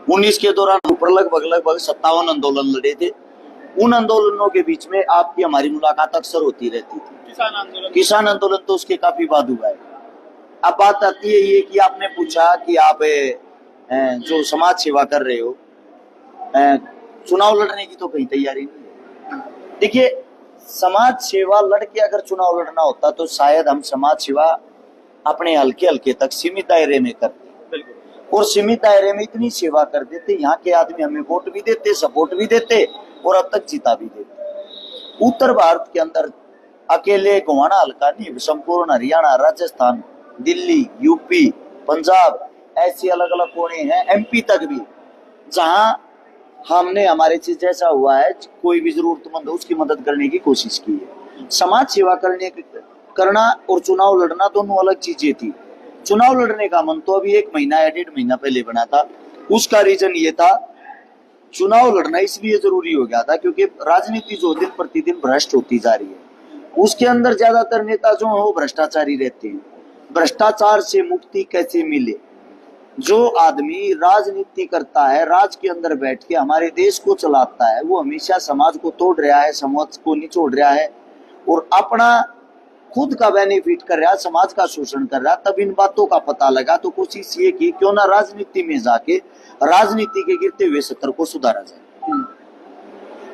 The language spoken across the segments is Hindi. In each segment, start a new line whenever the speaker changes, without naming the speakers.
19 के दौरान ऊपर लगभग लगभग 57 आंदोलन लड़े थे। उन आंदोलनों के बीच में आपकी हमारी मुलाकात अक्सर होती रहती थी। किसान आंदोलन तो उसके काफी बाद हुआ है। अब बात आती है ये कि आपने पूछा कि आप जो समाज सेवा कर रहे हो, चुनाव लड़ने की तो कहीं तैयारी नहीं है। देखिए, समाज सेवा लड़के अगर चुनाव लड़ना होता तो शायद हम समाज सेवा अपने हल्के हल्के तक सीमित दायरे में करते, और सीमित दायरे में इतनी सेवा कर देते, यहाँ के आदमी हमें वोट भी देते, सपोर्ट भी देते और अब तक जीता भी देते। उत्तर भारत के अंदर अकेले गोवाना हल्का नहीं, संपूर्ण हरियाणा, राजस्थान, दिल्ली, यूपी, पंजाब, ऐसे अलग अलग कोने हैं, एमपी तक भी, जहां हमने हमारे से जैसा हुआ है कोई भी जरूरतमंद हो उसकी मदद करने की कोशिश की है। समाज सेवा करना और चुनाव लड़ना दोनों अलग चीजें थी। चुनाव लड़ने का मन तो अभी 1 महीना या 1.5 महीना पहले बना था। उसका रीजन ये था, चुनाव लड़ना इसलिए जरूरी हो गया था क्योंकि राजनीति जो दिन प्रतिदिन भ्रष्ट होती जा रही है, उसके अंदर ज्यादातर नेता जो है वो भ्रष्टाचारी रहते हैं। भ्रष्टाचार से मुक्ति कैसे मिले? जो आदमी राजनीति करता है, राज के अंदर बैठ के हमारे देश को चलाता है, वो हमेशा समाज को तोड़ रहा है, समाज को निचोड़ रहा है और अपना खुद का बेनिफिट कर रहा है, समाज का शोषण कर रहा है। तब इन बातों का पता लगा तो कोशिश ये की क्यों ना राजनीति में जाके राजनीति के गिरते हुए सत्र को सुधारा जाए।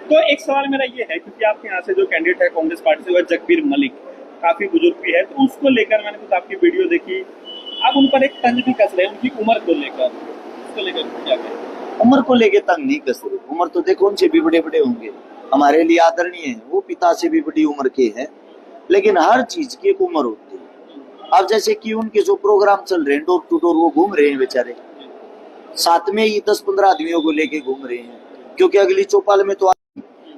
तो एक सवाल मेरा ये है, क्योंकि आपके यहाँ से जो कैंडिडेट है कांग्रेस पार्टी से, वह जगबीर मलिक, काफी बुजुर्ग भी है, तो उसको लेकर मैंने कुछ आपकी वीडियो देखी, आप उन पर एक तंज भी कस रहे हैं उनकी उम्र को लेकर, उसको लेकर क्या कहें?
उम्र को लेकर तंग नहीं कस रहे। उम्र तो देखो उनसे भी बड़े बड़े होंगे, हमारे लिए आदरणीय है, वो पिता से भी बड़ी उम्र के हैं, लेकिन हर चीज की एक उम्र होती है। अब जैसे कि उनके जो प्रोग्राम चल रहे हैं डोर टू डोर, वो घूम रहे हैं बेचारे, साथ में ही 10-15 आदमियों को लेके घूम रहे हैं, क्योंकि अगली चौपाल में तो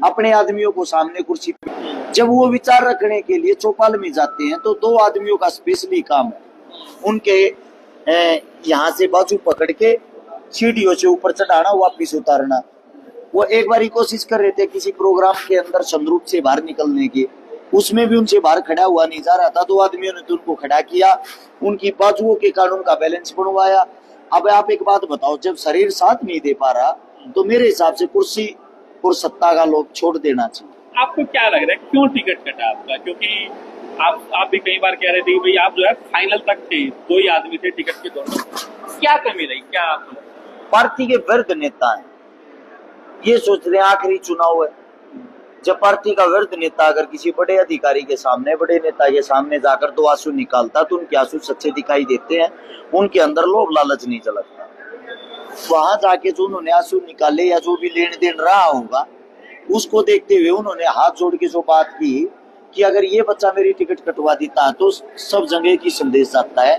अपने आदमियों को सामने कुर्सी पे, जब वो विचार रखने के लिए चौपाल में जाते हैं तो 2 आदमियों का स्पेशली काम है, उनके यहाँ से बाजू पकड़ के सीढ़ियों से ऊपर चढ़ाना, वापिस उतारना। वो एक बार कोशिश कर रहे थे किसी प्रोग्राम के अंदर संदूक से बाहर निकलने की, उसमें भी उनसे बाहर खड़ा हुआ नहीं जा रहा था, 2 आदमियों ने तो उनको खड़ा किया, उनकी बाजुओं के कारण उनका बैलेंस बनवाया। अब आप एक बात बताओ, जब शरीर साथ नहीं दे पा रहा तो मेरे हिसाब से कुर्सी और सत्ता का लोग छोड़ देना चाहिए।
आपको क्या लग रहा है क्यों टिकट कटा आपका? क्योंकि आप भी कई बार कह रहे थे कि भाई आप जो है फाइनल तक थे, 2 ही आदमी थे टिकट के दौरान, क्या कमी रही? क्या आपको?
पार्टी के वृद्ध नेता हैं, ये सोच रहे हैं आखिरी चुनाव है, जब पार्टी का वृद्ध नेता अगर किसी बड़े अधिकारी के सामने, बड़े नेता के सामने जाकर 2 आंसू निकालता तो उनके आंसू सच्चे दिखाई देते हैं, उनके अंदर लोभ लालच नहीं झलकता। वहां जाके जो उन्होंने आंसू निकाले या जो भी लेन देन रहा होगा, उसको देखते हुए उन्होंने हाथ जोड़ के जो बात की कि अगर ये बच्चा मेरी टिकट कटवा देता तो सब जगह की संदेश जाता है।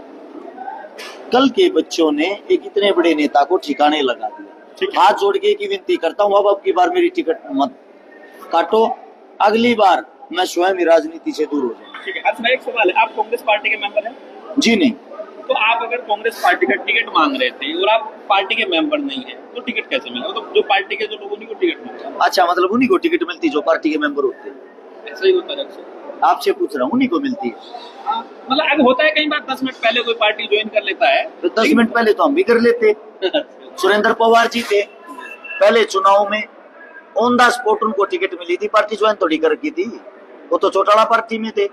कल के बच्चों ने एक इतने बड़े नेता को ठिकाने लगा दिया। हाथ जोड़ के की विनती करता हूँ, अब की बार मेरी टिकट मत काटो, अगली बार मैं स्वयं राजनीति से दूर हो जाऊँ।
ठीक है। अच्छा, एक सवाल है, आप कांग्रेस पार्टी के मेंबर हैं?
जी नहीं।
तो आप अगर कांग्रेस पार्टी का टिकट मांग रहे थे और आप पार्टी के मेंबर नहीं है तो टिकट कैसे मिला? तो जो पार्टी के जो लोग उन्हीं को टिकट मिलता।
अच्छा, मतलब उन्हीं को टिकट मिलती जो पार्टी के मेंबर होते हैं?
ऐसा ही होता है
आपसे पूछ रहा हूँ, उन्हीं को मिलती है?
मतलब अगर होता है कई बार 10 मिनट पहले कोई पार्टी ज्वाइन कर लेता है,
तो 10 मिनट पहले तो हम भी कर लेते। सुरेंद्र पवार जी थे, पहले चुनाव में ऑन द स्पॉट उनको टिकट मिली थी, पार्टी ज्वाइन थोड़ी कर की थी, वो तो चौटाला पार्टी में थे।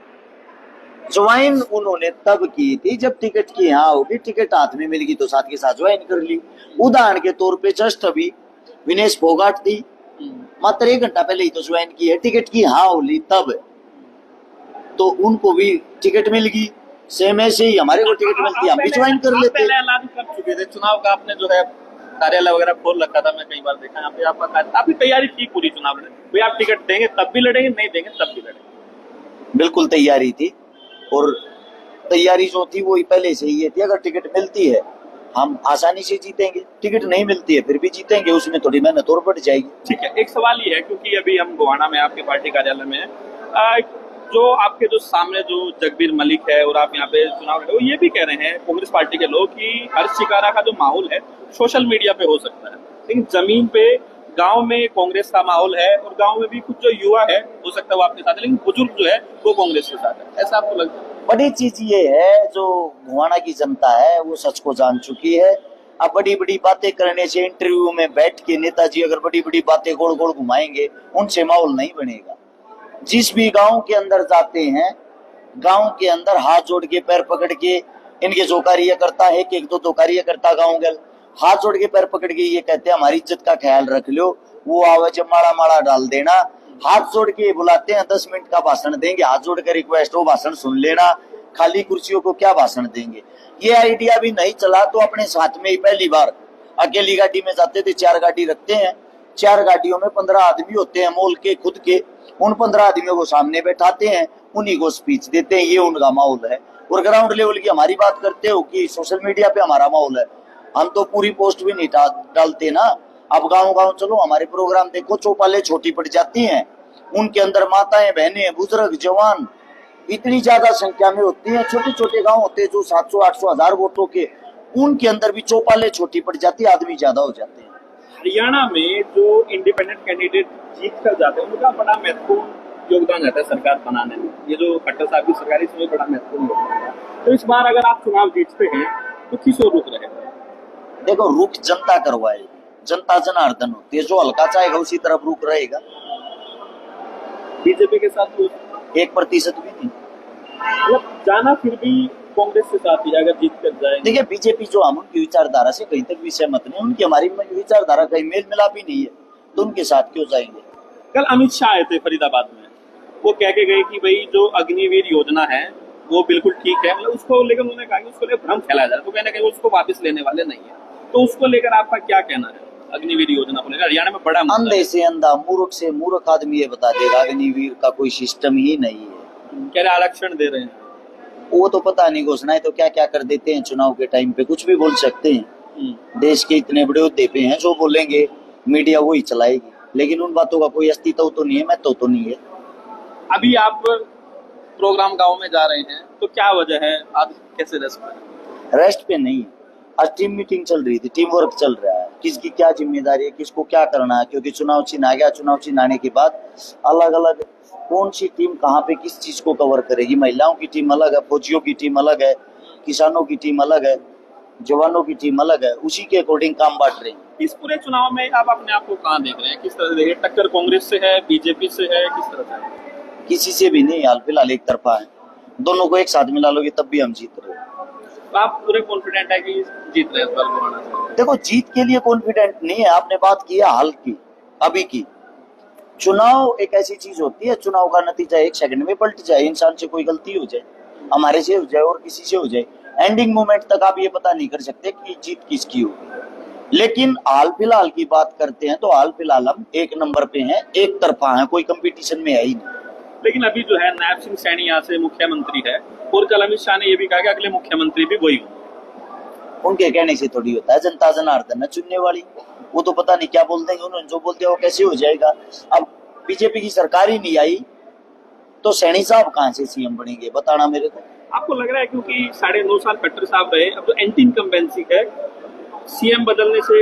ज्वाइन उन्होंने तब की थी जब टिकट की हाँ होगी, टिकट हाथ में मिल गई तो साथ के साथ ज्वाइन कर ली। उदाहरण के तौर पे जस्ट अभी विनेश फोगाट थी, मात्र 1 घंटा पहले ही तो ज्वाइन की है, टिकट की हाँ होली तब, तो उनको भी टिकट मिल गई। सेम ऐसे ही हमारे को टिकट मिलती है, हम भी ज्वाइन कर लेते।
पहले ऐलान कर चुके थे चुनाव का, आपने जो है कार्यालय वगैरह खोल रखा था, मैं कई बार देखा यहाँ पे आपकी तैयारी थी पूरी चुनाव लड़ने? भाई आप टिकट देंगे तब भी लड़ेंगे, नहीं देंगे तब भी लड़ेंगे?
बिल्कुल तैयारी थी, और तैयारी जो थी वो पहले से ही ये थी, अगर टिकट मिलती है हम आसानी से जीतेंगे, टिकट नहीं मिलती है फिर भी जीतेंगे, उसमें थोड़ी मेहनत और बढ़ जाएगी।
ठीक है। एक सवाल ये है, क्योंकि अभी हम गोवाना में आपके पार्टी कार्यालय में है, जो आपके जो सामने जो जगबीर मलिक है और आप यहाँ पे चुनाव लड़े, वो ये भी कह रहे हैं कांग्रेस पार्टी के लोग कि हर्ष शिकारा का जो माहौल है सोशल मीडिया पे हो सकता है, लेकिन जमीन पे गांव में कांग्रेस का माहौल है, और गांव में भी कुछ जो युवा है हो सकता है वो आपके साथ है, लेकिन बुजुर्ग जो है वो कांग्रेस के साथ है। ऐसा आपको लगता है?
बड़ी चीज ये है, जो गोवाना की जनता है वो सच को जान चुकी है। अब बड़ी बड़ी बातें करने से, इंटरव्यू में बैठ के नेताजी अगर बड़ी बड़ी बातें गोल गोल घुमाएंगे, उनसे माहौल नहीं बनेगा। जिस भी गांव के अंदर जाते हैं, गांव के अंदर हाथ जोड़ के पैर पकड़ के इनके जो कार्यकर्ता है, एक दो कार्यकर्ता गाँव के हाथ जोड़ के पैर पकड़ के ये कहते हैं हमारी इज्जत का ख्याल रख लो, वो आवाज माड़ा माड़ा डाल देना, हाथ जोड़ के बुलाते हैं 10 मिनट का भाषण देंगे, हाथ जोड़ के रिक्वेस्ट हो भाषण सुन लेना, खाली कुर्सियों को क्या भाषण देंगे। ये आइडिया भी नहीं चला तो अपने साथ में ही पहली बार अकेली गाड़ी में जाते थे, 4 गाड़ी रखते हैं, 4 गाड़ियों में 15 आदमी होते हैं मोल के खुद के, उन 15 आदमियों को सामने बैठाते हैं, उन्हीं को स्पीच देते हैं। ये उनका माहौल है। और ग्राउंड लेवल की हमारी बात करते हो कि सोशल मीडिया पे हमारा माहौल है, हम तो पूरी पोस्ट भी नहीं डालते ना। अब गाँव गाँव चलो, हमारे प्रोग्राम देखो, चौपालें छोटी पड़ जाती हैं, उनके अंदर माताएं बहनें बुजुर्ग जवान इतनी ज्यादा संख्या में होती हैं। छोटे छोटे गांव होते हैं जो 700 800 1000 वोटों के, उनके अंदर भी चौपालें छोटी पड़ जाती है, आदमी ज्यादा हो जाते हैं।
हरियाणा में जो इंडिपेंडेंट कैंडिडेट जीत कर जाते हैं उनका बड़ा महत्वपूर्ण योगदान रहता है सरकार बनाने में। ये जो खट्टर साहब की सरकार है इसमें बड़ा महत्वपूर्ण योगदान है। तो इस बार अगर आप चुनाव जीतते हैं तो किस ओर रुख रहेगा?
देखो, रुख जनता करवाएगी, जनता जनार्दन होती है, जो हल्का चाहेगा उसी तरफ रुख रहेगा।
बीजेपी के साथ
1% भी नहीं,
मतलब जाना फिर भी कांग्रेस के साथ ही अगर जीत कर जाए।
देखिए, बीजेपी जो हम उनकी विचारधारा से कहीं तक भी सहमत नहीं, उनकी हमारी विचारधारा कहीं मेल मिलाप ही नहीं है, तो उनके साथ क्यों जाएंगे।
कल अमित शाह आए थे फरीदाबाद में, वो कह के गए कि भाई जो अग्निवीर योजना है वो बिल्कुल ठीक है, मतलब उसको लेकर उन्होंने कहा कि उसको लेकर भ्रम फैलाया जा रहा है, तो कहना कहीं उसको वापस लेने वाले नहीं है। तो उसको लेकर आपका क्या कहना है? अग्निवीर योजना को लेकर हरियाणा में बड़ा
अंधे से अंधा, मूर्ख से मूर्ख आदमी ये बता देगा अग्निवीर का कोई सिस्टम ही नहीं है।
कह रहे आरक्षण दे रहे हैं,
वो तो पता नहीं, घोषणाएं तो क्या क्या कर देते हैं, चुनाव के टाइम पे कुछ भी बोल सकते हैं। देश के इतने बड़े उद्देश्य पे हैं, जो बोलेंगे मीडिया वही चलाएगी, लेकिन उन बातों का कोई अस्तित्व तो नहीं है, महत्व तो नहीं है।
अभी आप प्रोग्राम गांव में जा रहे हैं तो क्या वजह है, आज कैसे रेस्ट पे?
रेस्ट पे नहीं है, आज टीम मीटिंग चल रही थी, टीम वर्क चल रहा है, किसकी क्या जिम्मेदारी है, किसको क्या करना है, क्योंकि चुनाव चिन्ह आ गया। चुनाव चिन्ह आने के बाद अलग अलग कौन सी टीम कहाँ पे किस चीज को कवर करेगी। महिलाओं की टीम अलग है, फौजियों की टीम अलग है, किसानों की टीम अलग है, जवानों की टीम अलग है, उसी के अकॉर्डिंग काम बांट रहे हैं।
इस पूरे चुनाव में आप अपने आप को कहाँ देख रहे हैं, किस तरह से देख रहे हैं? टक्कर कांग्रेस से है, बीजेपी से है, किस तरह से?
किसी से भी नहीं, हाल फिलहाल एक तरफा है, दोनों को एक साथ मिला लोगे तब भी हम जीत रहे हैं।
तो आप पूरे कॉन्फिडेंट है कि जीत रहे हैं इस बार गोवाना से?
देखो, जीत के लिए कॉन्फिडेंट नहीं है, आपने बात की है हाल की, अभी की। चुनाव एक ऐसी चीज होती है, चुनाव का नतीजा 1 सेकंड में पलट जाए, इंसान से कोई गलती हो जाए, हमारे से हो जाए और किसी से हो जाए, एंडिंग मोमेंट तक आप ये पता नहीं कर सकते कि जीत किसकी होगी। लेकिन हाल फिलहाल की बात करते हैं तो हाल फिलहाल हम 1 नंबर पे हैं, एक तरफा है, कोई कंपटीशन में है ही नहीं।
लेकिन अभी जो है नायब सिंह सैनी यहाँ से मुख्यमंत्री है, और कल अमित शाह ने ये भी कहा कि अगले मुख्यमंत्री भी वही हो।
उनके कहने से थोड़ी होता है, जनता जनार्दन है चुनने वाली, वो तो पता नहीं क्या बोल देंगे, उन्होंने जो बोल दिया वो कैसे हो जाएगा। अब बीजेपी की सरकार ही नहीं आई तो सैनी साहब कहाँ से सीएम बनेंगे, बताना मेरे को।
आपको लग रहा है क्योंकि 9.5 साल खट्टर साहब रहे, अब तो एंटी इनकम्बेंसी है, सीएम बदलने से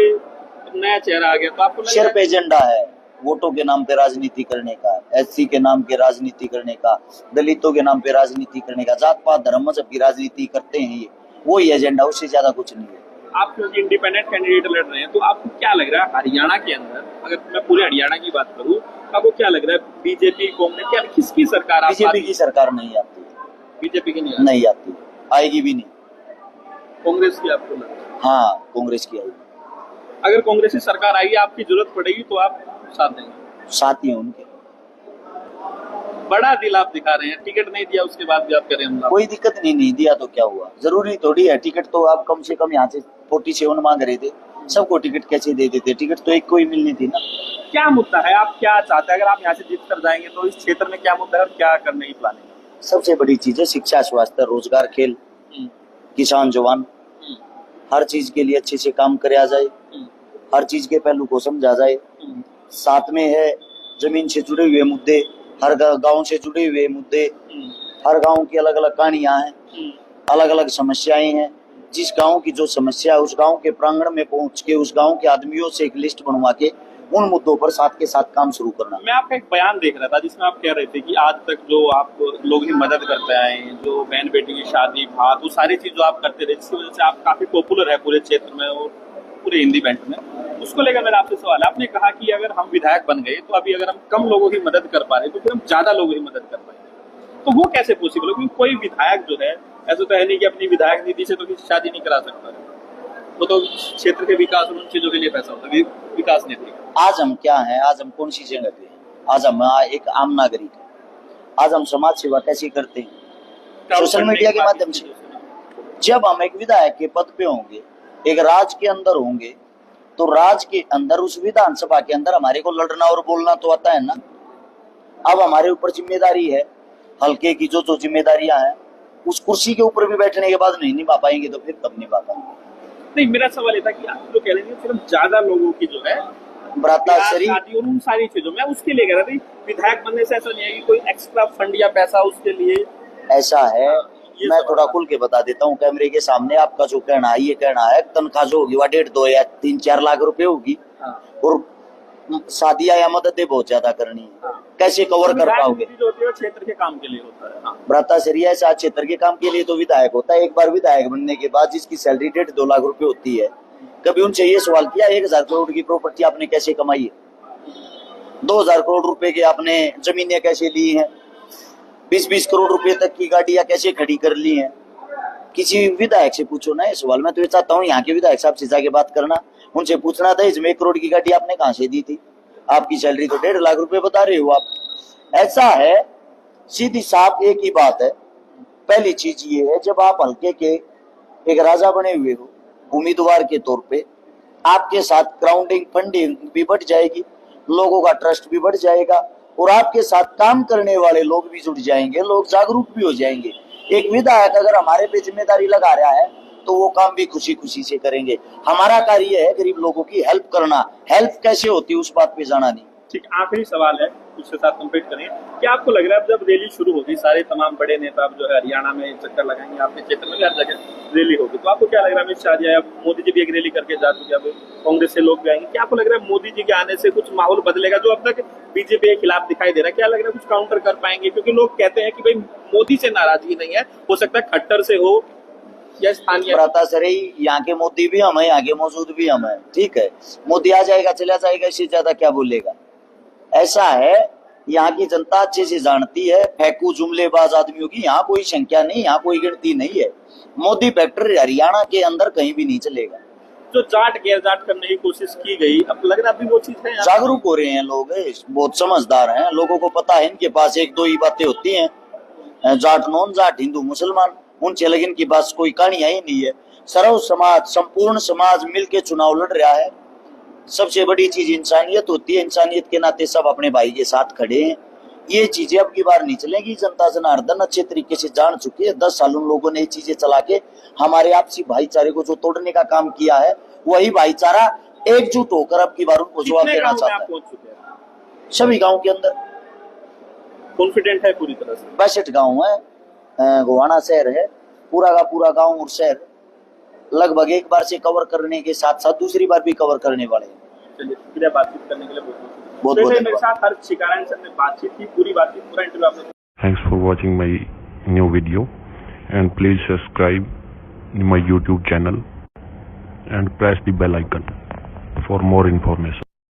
नया चेहरा आ गया, तो आपको
सिर्फ एजेंडा है वोटों के नाम पे राजनीति करने का, एससी के नाम पे राजनीति करने का, दलितों के नाम पे राजनीति करने का, जात पात धर्म मजहब की राजनीति करते हैं, ये वही एजेंडा, उससे ज्यादा कुछ नहीं है।
आप क्योंकि इंडिपेंडेंट कैंडिडेट लड़ रहे हैं तो आपको क्या लग रहा है हरियाणा के अंदर, अगर मैं पूरे हरियाणा की बात करूं तो आपको क्या लग रहा है, बीजेपी कांग्रेस क्या किसकी सरकार?
बीजेपी की सरकार नहीं आती,
बीजेपी की
नहीं आती, आएगी भी नहीं।
कांग्रेस की आपको लग रहा है?
हाँ, कांग्रेस की आएगी।
अगर कांग्रेस की सरकार आएगी, आपकी जरूरत पड़ेगी तो आप साथ देंगे?
साथ ही उनके।
बड़ा दिल आप दिखा रहे हैं, टिकट नहीं दिया उसके बाद भी आप करें हमला।
कोई दिक्कत नहीं दिया तो क्या हुआ, जरूरी थोड़ी है टिकट, तो आप कम से कम यहाँ से 47 मांग रहे थे, सबको टिकट कैसे दे देते, टिकट तो एक को ही मिलनी थी ना।
क्या मुद्दा है, आप क्या चाहते हैं, अगर आप यहाँ से जीत कर जाएंगे तो इस क्षेत्र में क्या मुद्दा है और क्या करने की प्लानिंग है?
सबसे बड़ी चीज है शिक्षा, स्वास्थ्य, रोजगार, खेल, किसान, जवान, हर चीज के लिए अच्छे से काम किया जाए, हर चीज के पहलू को समझा जाए। साथ में है जमीन से जुड़े हुए मुद्दे, हर गांव से जुड़े हुए मुद्दे, हर गांव की अलग अलग कहानियां हैं, अलग अलग समस्याएं हैं। जिस गांव की जो समस्या, उस गांव के प्रांगण में पहुंच के उस गांव के आदमियों से एक लिस्ट बनवा के उन मुद्दों पर साथ के साथ काम शुरू करना।
मैं आपका एक बयान देख रहा था जिसमें आप कह रहे थे कि आज तक जो आप लोग ही मदद करते आए हैं, जो बहन बेटी की शादी भात, वो सारी चीज जो आप करते रहे, जिसकी वजह से आप काफी पॉपुलर है पूरे क्षेत्र में और पूरे हिंदी बेल्ट में। उसको लेकर मेरा आपसे सवाल है, आपने कहा कि अगर हम विधायक बन गए तो अभी अगर हम कम लोगों की मदद कर पा रहे तो फिर हम ज्यादा लोगों की मदद कर पाएंगे, तो वो कैसे पॉसिबल है? क्योंकि कोई विधायक जो है ऐसा तो है नहीं कि अपनी विधायक निधि से तो किसी शादी नहीं करा सकता है, वो तो क्षेत्र के विकास और उन चीजों के लिए पैसा होता है, विकास निधि।
आज हम क्या हैं, आज हम कौन सी जगह पे हैं? आज हम एक आम नागरिक हैं। आज हम समाज सेवा कैसे करते हैं? सोशल मीडिया के माध्यम से। जब हम एक विधायक के पद पे होंगे, एक राज्य के अंदर होंगे, तो राज्य के अंदर उस विधानसभा के अंदर हमारे को लड़ना और बोलना तो आता है ना। अब हमारे ऊपर जिम्मेदारी है, हल्के की जो जो जिम्मेदारियां हैं, उस कुर्सी के ऊपर भी बैठने के बाद नहीं निभा पाएंगे तो फिर कब निभा पाएंगे?
नहीं, मेरा सवाल ये था कि आप जो कह रहे हैं सिर्फ ज्यादा लोगों की जो है
भ्राताश्री
और उन सारी चीजों में उसके लिए कह रहा था, विधायक बनने से ऐसा नहीं है कि कोई एक्स्ट्रा फंड या पैसा उसके लिए ऐसा
है। मैं थोड़ा खुल के बता देता हूँ कैमरे के सामने, आपका जो कहना है, ये कहना है तनख्वाह जो होगी वह 1.5, 2 या 3-4 लाख रुपए होगी, और शादियां या मददें बहुत ज्यादा करनी है, कैसे कवर कर पाओगे?
जो होती है क्षेत्र के काम के लिए होता है।
भ्राताश्री ऐसा क्षेत्र के काम के लिए तो विधायक होता है। एक बार विधायक बनने के बाद जिसकी सैलरी 1.5-2 लाख रुपए होती है, कभी उनसे ये सवाल किया 1000 करोड़ की प्रॉपर्टी आपने कैसे कमाई है? 2000 करोड़ रुपए के आपने जमीनें कैसे ली हैं? 20-20 करोड़ रुपए तक की गाड़ियां कैसे खड़ी कर ली हैं? किसी विधायक से पूछो ना ये सवाल। मैं तो ये चाहता हूँ यहाँ के विधायक साहब से जाके बात करना, उनसे पूछना था इसमें 1 करोड़ की गाड़ी आपने कहाँ से दी थी? आपकी सैलरी तो 1.5 लाख रुपए बता रहे हो आप। ऐसा है, सीधी साफ एक ही बात है। पहली चीज ये है, जब आप हल्के के एक राजा बने हुए हो उम्मीदवार के तौर पे, आपके साथ क्राउडिंग फंडिंग भी बढ़ जाएगी, लोगों का ट्रस्ट भी बढ़ जाएगा, और आपके साथ काम करने वाले लोग भी जुड़ जाएंगे, लोग जागरूक भी हो जाएंगे। एक विधायक अगर हमारे पे जिम्मेदारी लगा रहा है तो वो काम भी खुशी खुशी से करेंगे। हमारा कार्य है गरीब लोगों की हेल्प करना। हेल्प कैसे होती है उस बात पे जाना नहीं।
ठीक, आखिरी सवाल है, उसके साथ कंप्लीट करें। क्या आपको लग रहा है जब रैली शुरू होगी, सारे तमाम बड़े नेता जो है हरियाणा में चक्कर लगाएंगे, आपके क्षेत्र में भी हर जगह रैली होगी, तो आपको क्या लग रहा है? अमित शाह जी, मोदी जी भी एक रैली करके जा चुके, अब कांग्रेस से लोग भी आएंगे, क्या आपको लग रहा है मोदी जी के आने से कुछ माहौल बदलेगा जो अब तक बीजेपी के खिलाफ दिखाई दे रहा है? क्या लग रहा है कुछ काउंटर कर पाएंगे? क्योंकि लोग कहते हैं कि भाई मोदी से नाराजगी नहीं है, हो सकता है खट्टर से हो या स्थानीय।
यहाँ के मोदी भी हम है, यहाँ के मौजूद भी हम है, ठीक है। मोदी आ जाएगा चला जाएगा, इससे ज्यादा क्या बोलेगा? ऐसा है, यहाँ की जनता अच्छे से जानती है, फेंकू जुमलेबाज आदमियों की यहाँ कोई संख्या नहीं, यहाँ कोई गिनती नहीं है। मोदी फैक्टर हरियाणा के अंदर कहीं भी नहीं चलेगा।
जो जाट गैर जाट करने की कोशिश की गई, अब लग रहा है अभी वो चीज है।
जागरूक हो रहे हैं लोग, बहुत समझदार हैं, लोगों को पता है इनके पास 1-2 ही बातें होती हैं, जाट नॉन जाट, हिंदू मुसलमान, उनसे लगे इनकी पास कोई कहानियां ही नहीं है। सर्व समाज, संपूर्ण समाज मिलके चुनाव लड़ रहा है। सबसे बड़ी चीज इंसानियत होती है, इंसानियत के नाते सब अपने भाई के साथ खड़े हैं। ये चीजें अब की बार नहीं चलेगी। जनता जनार्दन अच्छे तरीके से जान चुकी है। 10 साल उन लोगों ने ये चीजें चला के हमारे आपसी भाईचारे को जो तोड़ने का काम किया है, वही भाईचारा एकजुट होकर अब की बार उनको जवाब देना चाहता है। सभी गाँव के अंदर
कॉन्फिडेंट है पूरी तरह से।
62 गाँव है, गोवाना शहर है, पूरा का पूरा गाँव और शहर लगभग एक बार से कवर करने के साथ साथ दूसरी बार भी कवर करने वाले हैं।
चलिए, शुक्रिया बातचीत करने के लिए।
बहुत
मेरे साथ हर शिकारण से बातचीत की, पूरी बातचीत, पूरा इंटरव्यू आपने।
Thanks for watching my new video and please subscribe my YouTube channel and press the bell icon for more information.